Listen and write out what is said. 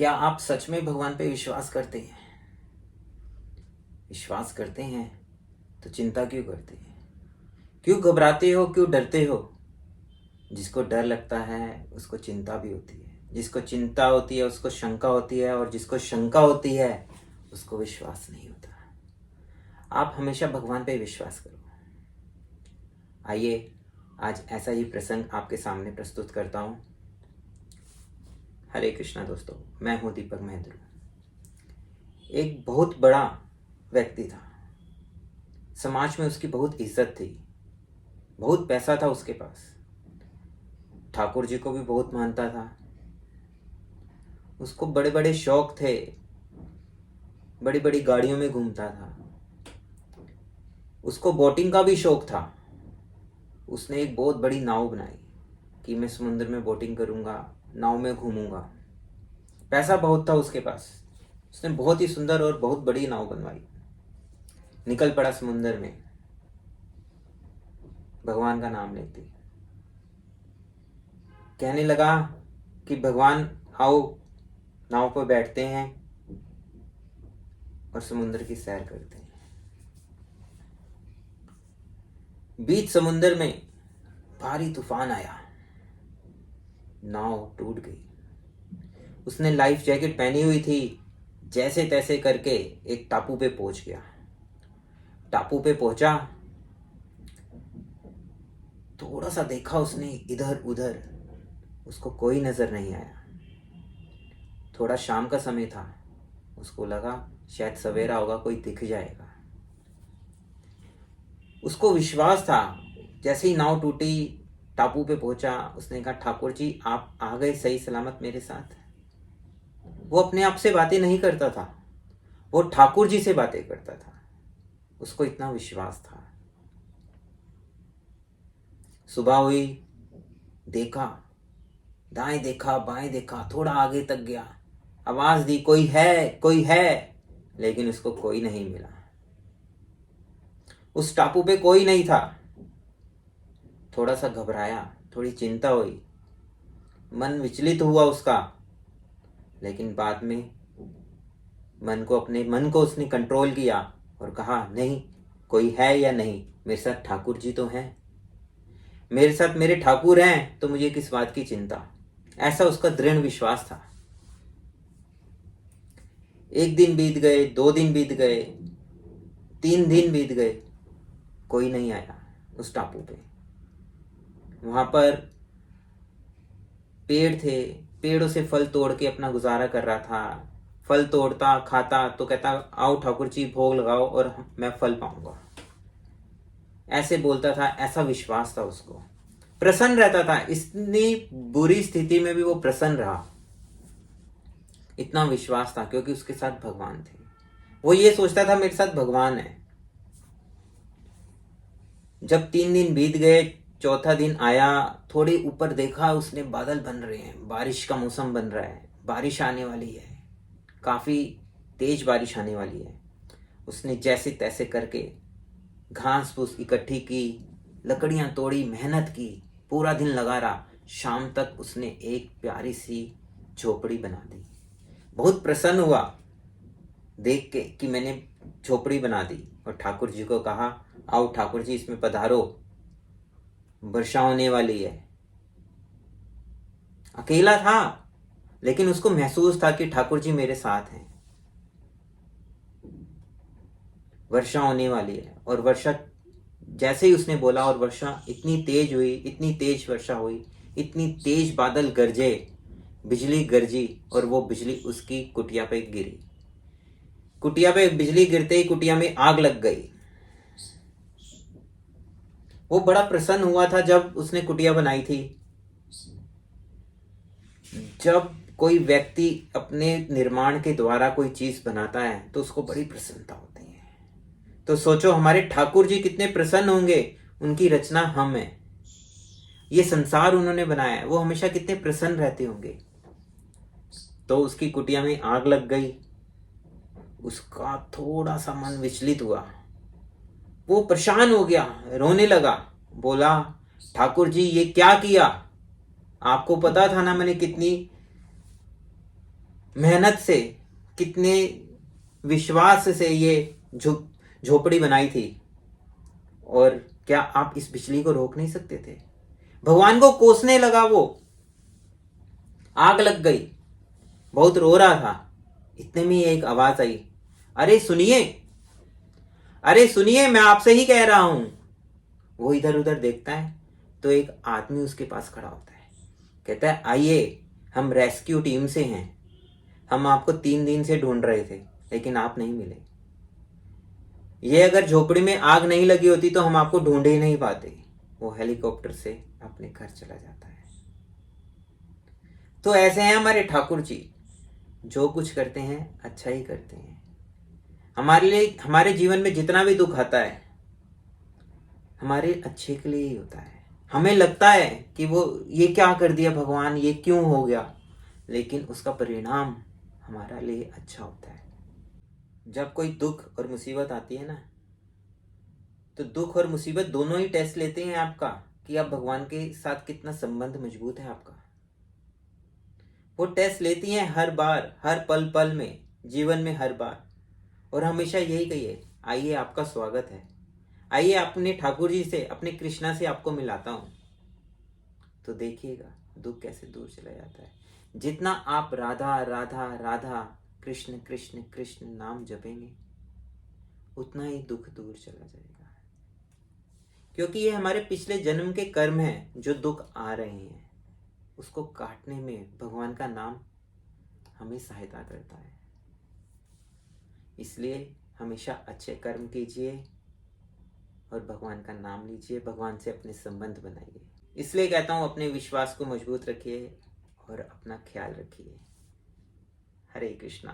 क्या आप सच में भगवान पे विश्वास करते हैं? विश्वास करते हैं तो चिंता क्यों करते हैं? क्यों घबराते हो, क्यों डरते हो? जिसको डर लगता है उसको चिंता भी होती है, जिसको चिंता होती है उसको शंका होती है, और जिसको शंका होती है उसको विश्वास नहीं होता। आप हमेशा भगवान पे विश्वास करो। आइए आज ऐसा ही प्रसंग आपके सामने प्रस्तुत करता हूँ। हरे कृष्णा दोस्तों, मैं हूँ दीपक महेंद्र। एक बहुत बड़ा व्यक्ति था, समाज में उसकी बहुत इज्जत थी, बहुत पैसा था उसके पास, ठाकुर जी को भी बहुत मानता था, उसको बड़े बड़े शौक थे, बड़ी बड़ी गाड़ियों में घूमता था, उसको बोटिंग का भी शौक था। उसने एक बहुत बड़ी नाव बनाई कि मैं समुद्र में बोटिंग करूंगा, नाव में घूमूंगा। पैसा बहुत था उसके पास, उसने बहुत ही सुंदर और बहुत बड़ी नाव बनवाई। निकल पड़ा समुद्र में भगवान का नाम लेते, कहने लगा कि भगवान आओ, नाव पर बैठते हैं और समुद्र की सैर करते हैं। बीच समुद्र में भारी तूफान आया, नाव टूट गई। उसने लाइफ जैकेट पहनी हुई थी, जैसे तैसे करके एक टापू पे पहुंच गया। टापू पे पहुंचा, थोड़ा सा देखा उसने इधर उधर, उसको कोई नजर नहीं आया। थोड़ा शाम का समय था, उसको लगा शायद सवेरा होगा, कोई दिख जाएगा। उसको विश्वास था। जैसे ही नाव टूटी, टापू पे पहुंचा, उसने कहा ठाकुर जी आप आ गए सही सलामत मेरे साथ। वो अपने आप से बातें नहीं करता था, वो ठाकुर जी से बातें करता था। उसको इतना विश्वास था। सुबह हुई, देखा, दाएं देखा बाएं देखा, थोड़ा आगे तक गया, आवाज दी कोई है कोई है, लेकिन उसको कोई नहीं मिला। उस टापू पे कोई नहीं था। थोड़ा सा घबराया, थोड़ी चिंता हुई, मन विचलित हुआ उसका, लेकिन बाद में अपने मन को उसने कंट्रोल किया और कहा नहीं, कोई है या नहीं, मेरे साथ ठाकुर जी तो हैं, मेरे साथ मेरे ठाकुर हैं, तो मुझे किस बात की चिंता। ऐसा उसका दृढ़ विश्वास था। एक दिन बीत गए, 2 दिन बीत गए, 3 दिन बीत गए, कोई नहीं आया उस टापू पे। वहां पर पेड़ थे, पेड़ों से फल तोड़ के अपना गुजारा कर रहा था। फल तोड़ता खाता तो कहता आओ ठाकुर जी भोग लगाओ और मैं फल पाऊंगा। ऐसे बोलता था, ऐसा विश्वास था उसको। प्रसन्न रहता था, इतनी बुरी स्थिति में भी वो प्रसन्न रहा। इतना विश्वास था क्योंकि उसके साथ भगवान थे। वो ये सोचता था मेरे साथ भगवान है। जब 3 दिन बीत गए, चौथा दिन आया, थोड़ी ऊपर देखा उसने, बादल बन रहे हैं, बारिश का मौसम बन रहा है, बारिश आने वाली है, काफी तेज बारिश आने वाली है। उसने जैसे तैसे करके घास फूस इकट्ठी की, लकड़ियां तोड़ी, मेहनत की, पूरा दिन लगा रहा। शाम तक उसने एक प्यारी सी झोपड़ी बना दी। बहुत प्रसन्न हुआ देख के कि मैंने झोपड़ी बना दी, और ठाकुर जी को कहा आओ ठाकुर जी इसमें पधारो, वर्षा होने वाली है। अकेला था, लेकिन उसको महसूस था कि ठाकुर जी मेरे साथ हैं, वर्षा होने वाली है। और वर्षा जैसे ही उसने बोला, और वर्षा इतनी तेज हुई, इतनी तेज वर्षा हुई, इतनी तेज बादल गरजे, बिजली गरजी, और वो बिजली उसकी कुटिया पे गिरी। कुटिया पे बिजली गिरते ही कुटिया में आग लग गई। वो बड़ा प्रसन्न हुआ था जब उसने कुटिया बनाई थी। जब कोई व्यक्ति अपने निर्माण के द्वारा कोई चीज बनाता है तो उसको बड़ी प्रसन्नता होती है। तो सोचो हमारे ठाकुर जी कितने प्रसन्न होंगे, उनकी रचना हम है, ये संसार उन्होंने बनाया है, वो हमेशा कितने प्रसन्न रहते होंगे। तो उसकी कुटिया में आग लग गई, उसका थोड़ा सा मन विचलित हुआ, वो परेशान हो गया, रोने लगा, बोला ठाकुर जी ये क्या किया, आपको पता था ना मैंने कितनी मेहनत से, कितने विश्वास से ये झोपड़ी बनाई थी, और क्या आप इस बिजली को रोक नहीं सकते थे? भगवान को कोसने लगा वो, आग लग गई, बहुत रो रहा था। इतने में एक आवाज आई, अरे सुनिए, अरे सुनिए, मैं आपसे ही कह रहा हूं। वो इधर उधर देखता है तो एक आदमी उसके पास खड़ा होता है, कहता है, आइए, हम रेस्क्यू टीम से हैं, हम आपको 3 दिन से ढूंढ रहे थे लेकिन आप नहीं मिले। ये अगर झोपड़ी में आग नहीं लगी होती तो हम आपको ढूंढ ही नहीं पाते। वो हेलीकॉप्टर से अपने घर चला जाता है। तो ऐसे हैं हमारे ठाकुर जी, जो कुछ करते हैं अच्छा ही करते हैं। हमारे लिए, हमारे जीवन में जितना भी दुख आता है हमारे अच्छे के लिए ही होता है। हमें लगता है कि वो ये क्या कर दिया भगवान, ये क्यों हो गया, लेकिन उसका परिणाम हमारे लिए अच्छा होता है। जब कोई दुख और मुसीबत आती है ना, तो दुख और मुसीबत दोनों ही टेस्ट लेते हैं आपका, कि आप भगवान के साथ कितना संबंध मजबूत है आपका। वो टेस्ट लेती हैं हर बार, हर पल पल में, जीवन में हर बार। और हमेशा यही कहिए, आइए आपका स्वागत है, आइए अपने ठाकुर जी से, अपने कृष्णा से आपको मिलाता हूं। तो देखिएगा दुख कैसे दूर चला जाता है। जितना आप राधा राधा राधा कृष्ण कृष्ण कृष्ण नाम जपेंगे उतना ही दुख दूर चला जाएगा। क्योंकि ये हमारे पिछले जन्म के कर्म हैं, जो दुख आ रहे हैं उसको काटने में भगवान का नाम हमें सहायता करता है। इसलिए हमेशा अच्छे कर्म कीजिए और भगवान का नाम लीजिए, भगवान से अपने संबंध बनाइए। इसलिए कहता हूँ, अपने विश्वास को मजबूत रखिए और अपना ख्याल रखिए। हरे कृष्णा।